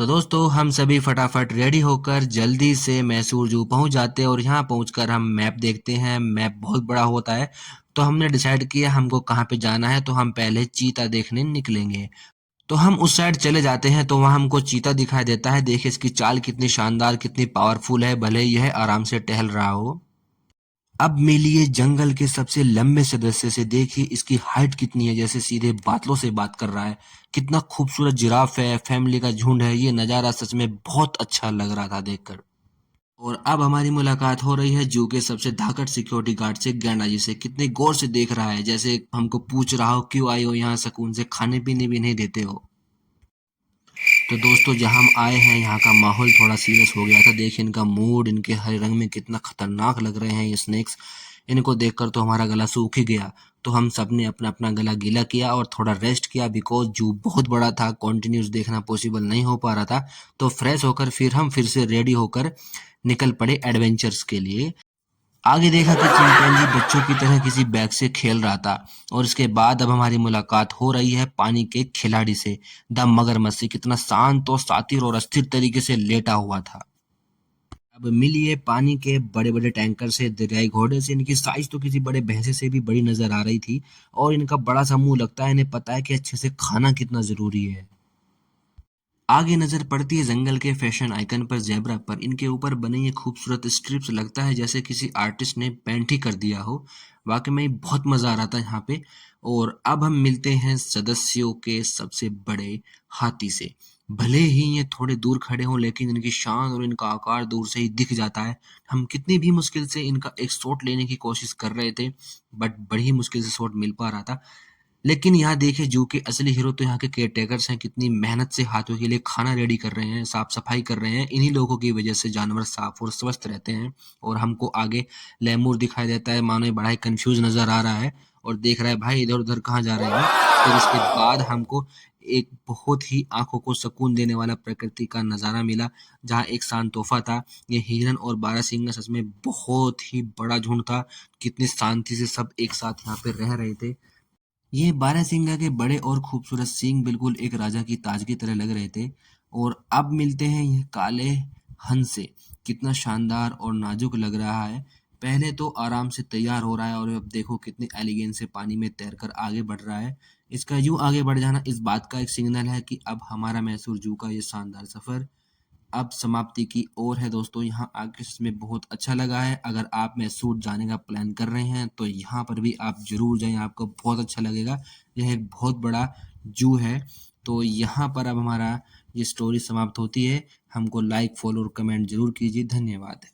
तो दोस्तों हम सभी फटाफट रेडी होकर जल्दी से मैसूर जू पहुंच जाते हैं और यहाँ पहुंचकर हम मैप देखते हैं। मैप बहुत बड़ा होता है तो हमने डिसाइड किया हमको कहाँ पे जाना है, तो हम पहले चीता देखने निकलेंगे। तो हम उस साइड चले जाते हैं तो वहां हमको चीता दिखाई देता है। देखिए इसकी चाल कितनी शानदार, कितनी पावरफुल है, भले यह आराम से टहल रहा हो। अब मिलिए जंगल के सबसे लंबे सदस्य से। देखिए इसकी हाइट कितनी है, जैसे सीधे बादलों से बात कर रहा है। कितना खूबसूरत जिराफ है, फैमिली का झुंड है। ये नज़ारा सच में बहुत अच्छा लग रहा था देखकर। और अब हमारी मुलाकात हो रही है जू के सबसे धाकड़ सिक्योरिटी गार्ड से, गैंडा जी से। कितने गौर से देख रहा है, जैसे हमको पूछ रहा हो क्यों आए हो यहाँ, सुकून से खाने पीने भी नहीं देते हो। तो दोस्तों जहाँ हम आए हैं यहाँ का माहौल थोड़ा सीरियस हो गया था। देखिए इनका मूड, इनके हरे रंग में कितना खतरनाक लग रहे हैं ये स्नेक्स। इनको देखकर तो हमारा गला सूख ही गया। तो हम सब ने अपना अपना गला गीला किया और थोड़ा रेस्ट किया, बिकॉज जू बहुत बड़ा था, कॉन्टिन्यूस देखना पॉसिबल नहीं हो पा रहा था। तो फ्रेश होकर फिर हम फिर से रेडी होकर निकल पड़े एडवेंचर्स के लिए। आगे देखा कि चिंपैंजी बच्चों की तरह किसी बैग से खेल रहा था। और इसके बाद अब हमारी मुलाकात हो रही है पानी के खिलाड़ी से, द मगरमच्छ। कितना शांत और सातिर और अस्थिर तरीके से लेटा हुआ था। अब मिलिए पानी के बड़े बड़े टैंकर से, दरियाई घोड़े से। इनकी साइज तो किसी बड़े भैंसे से भी बड़ी नजर आ रही थी। और इनका बड़ा सा मुंह, लगता है इन्हें पता है कि अच्छे से खाना कितना जरूरी है। आगे नजर पड़ती है जंगल के फैशन आइकन पर, जेब्रा पर। इनके ऊपर बने ये खूबसूरत स्ट्रिप्स, लगता है जैसे किसी आर्टिस्ट ने पेंट ही कर दिया हो। वाकई में बहुत मजा आ रहा था यहाँ पे। और अब हम मिलते हैं सदस्यों के सबसे बड़े हाथी से। भले ही ये थोड़े दूर खड़े हों, लेकिन इनकी शान और इनका आकार दूर से ही दिख जाता है। हम कितनी भी मुश्किल से इनका एक शॉट लेने की कोशिश कर रहे थे, बट बड़ी ही मुश्किल से शॉट मिल पा रहा था। लेकिन यहाँ देखिए जू के असली हीरो तो यहाँ के केयर टेकर्स हैं। कितनी मेहनत से हाथियों के लिए खाना रेडी कर रहे हैं, साफ सफाई कर रहे हैं। इन्हीं लोगों की वजह से जानवर साफ और स्वस्थ रहते हैं। और हमको आगे लेमूर दिखाई देता है, मानो ये बड़ा ही कंफ्यूज नजर आ रहा है और देख रहा है भाई इधर उधर कहाँ जा रहे हैं। फिर इसके बाद हमको एक बहुत ही आंखों को सुकून देने वाला प्रकृति का नजारा मिला, जहाँ एक शांत तोहफा था। ये हिरन और बारहसिंगा सच में बहुत ही बड़ा झुंड था। कितनी शांति से सब एक साथ यहाँ पे रह रहे थे। ये बारहसिंगा के बड़े और खूबसूरत सींग बिल्कुल एक राजा की ताज की तरह लग रहे थे। और अब मिलते हैं ये काले हंस से। कितना शानदार और नाजुक लग रहा है। पहले तो आराम से तैयार हो रहा है और अब देखो कितने एलिगेंस से पानी में तैरकर आगे बढ़ रहा है। इसका यूं आगे बढ़ जाना इस बात का एक सिग्नल है कि अब हमारा मैसूर जू का ये शानदार सफर अब समाप्ति की ओर है। दोस्तों यहाँ आके सच में बहुत अच्छा लगा है। अगर आप मैसूर जाने का प्लान कर रहे हैं तो यहाँ पर भी आप जरूर जाएं, आपको बहुत अच्छा लगेगा। यह एक बहुत बड़ा जू है। तो यहाँ पर अब हमारा ये स्टोरी समाप्त होती है। हमको लाइक, फॉलो और कमेंट जरूर कीजिए। धन्यवाद।